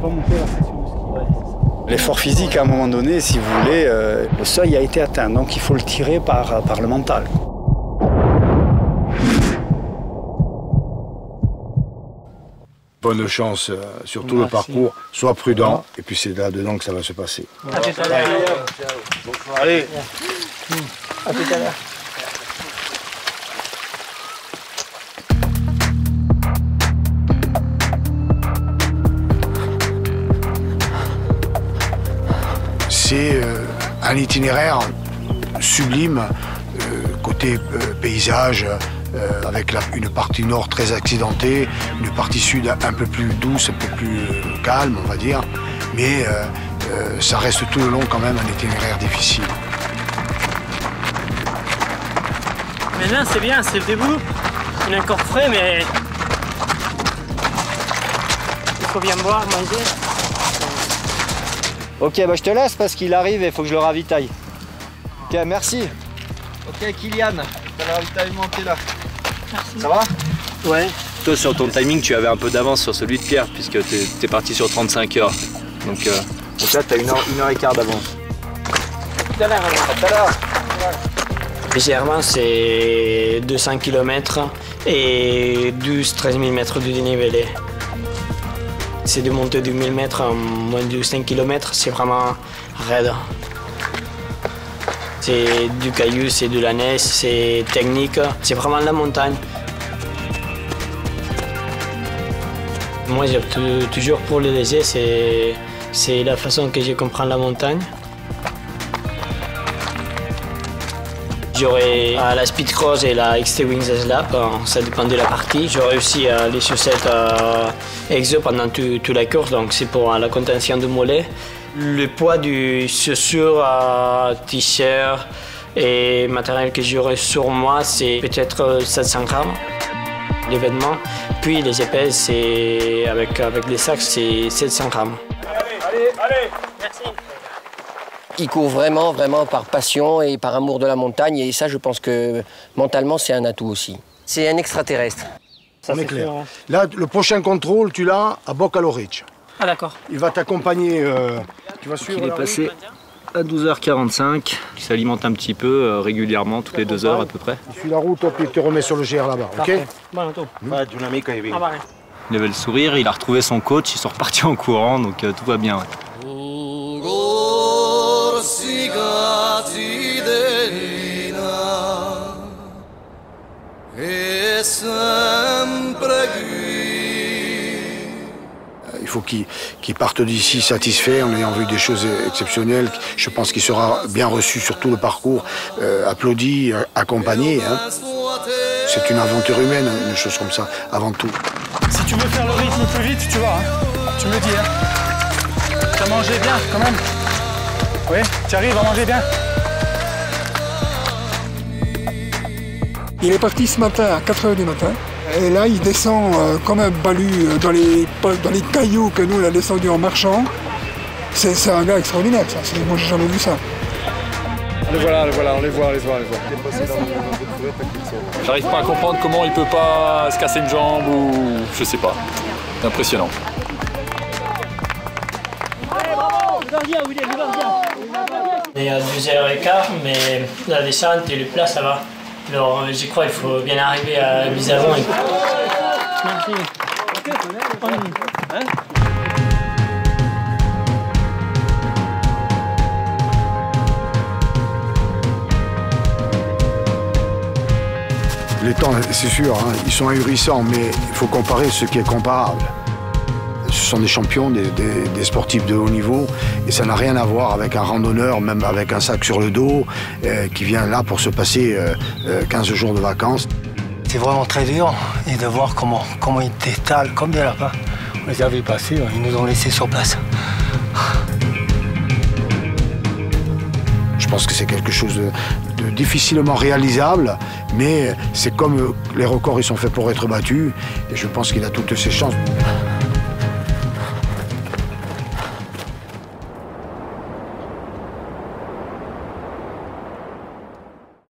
pas monter la pression du ski. Ouais, l'effort physique, à un moment donné, si vous voulez, le seuil a été atteint. Donc il faut le tirer par le mental. Bonne chance sur tout le parcours. Sois prudent. Et puis c'est là-dedans que ça va se passer. À tout à l'heure. Allez. À tout à l'heure. C'est un itinéraire sublime, côté paysage, avec une partie nord très accidentée, une partie sud un peu plus douce, un peu plus calme, on va dire. Mais ça reste tout le long quand même un itinéraire difficile. Maintenant, c'est bien, c'est le début. On est encore frais, mais il faut bien boire, manger. Ok, bah je te laisse parce qu'il arrive et il faut que je le ravitaille. Ok, merci. Ok, Kylian, t'as le ravitaillement, t'es là. Merci. Ça va? Ouais. Toi, sur ton timing, tu avais un peu d'avance sur celui de Pierre, puisque t'es parti sur 35 heures. Donc là, t'as une heure et quart d'avance. Tout à l'heure, alors. À tout à l'heure. Légèrement, c'est 200 km et 12-13 000 mètres de dénivelé. C'est de monter de 1000 mètres en moins de 5 km, c'est vraiment raide. C'est du caillou, c'est de la neige, c'est technique, c'est vraiment la montagne. Moi, j'opte toujours pour le léger, c'est la façon que je comprends la montagne. J'aurais la Speed Cross et la XT Wings Slap, ça dépend de la partie. J'aurais aussi les chaussettes Exo pendant toute la course, donc c'est pour la contention du mollet. Le poids du chaussure, t-shirt et matériel que j'aurai sur moi, c'est peut-être 700 grammes. Les vêtements, puis les GPS, c'est avec les sacs, c'est 700 grammes. Allez. Merci. Il court vraiment par passion et par amour de la montagne. Et ça, je pense que mentalement, c'est un atout aussi. C'est un extraterrestre. Ça, c'est clair. Là, le prochain contrôle, tu l'as à Boccaloric. Ah d'accord. Il va t'accompagner. Tu vas suivre. il est passé à 12h45. Il s'alimente un petit peu régulièrement, toutes les 2 heures à peu près. Il suit la route, puis il te remet sur le GR là-bas, ok? Bon, tout. Il avait le sourire, il a retrouvé son coach, ils sont repartis en courant, donc tout va bien. Ouais. Il faut qu'il parte d'ici satisfait en ayant vu des choses exceptionnelles. Je pense qu'il sera bien reçu sur tout le parcours, applaudi, accompagné. Hein. C'est une aventure humaine, une chose comme ça, avant tout. Si tu veux faire le rythme plus vite, tu vas. Hein. Tu me le dis. Hein. T'as mangé bien quand même? Oui, tu arrives à manger bien? Il est parti ce matin à 4 h du matin. Et là, il descend comme un balu dans les cailloux que nous, on a descendu en marchant. C'est un gars extraordinaire, ça. Moi, j'ai jamais vu ça. Le voilà, on les voit. J'arrive pas à comprendre comment il peut pas se casser une jambe ou... je sais pas. C'est impressionnant. Il y a 2h15, mais la descente et le plat, ça va. Alors, je crois qu'il faut bien arriver à Bisavon. Merci. Les temps, c'est sûr, hein, ils sont ahurissants, mais il faut comparer ce qui est comparable. Ce sont des champions, des sportifs de haut niveau, et ça n'a rien à voir avec un randonneur, même avec un sac sur le dos, qui vient là pour se passer 15 jours de vacances. C'est vraiment très dur, et de voir comment ils t'étalent comme des lapins. On les avait passés, ils nous ont laissés sur place. Je pense que c'est quelque chose de difficilement réalisable, mais c'est comme les records, ils sont faits pour être battus, et je pense qu'il a toutes ses chances.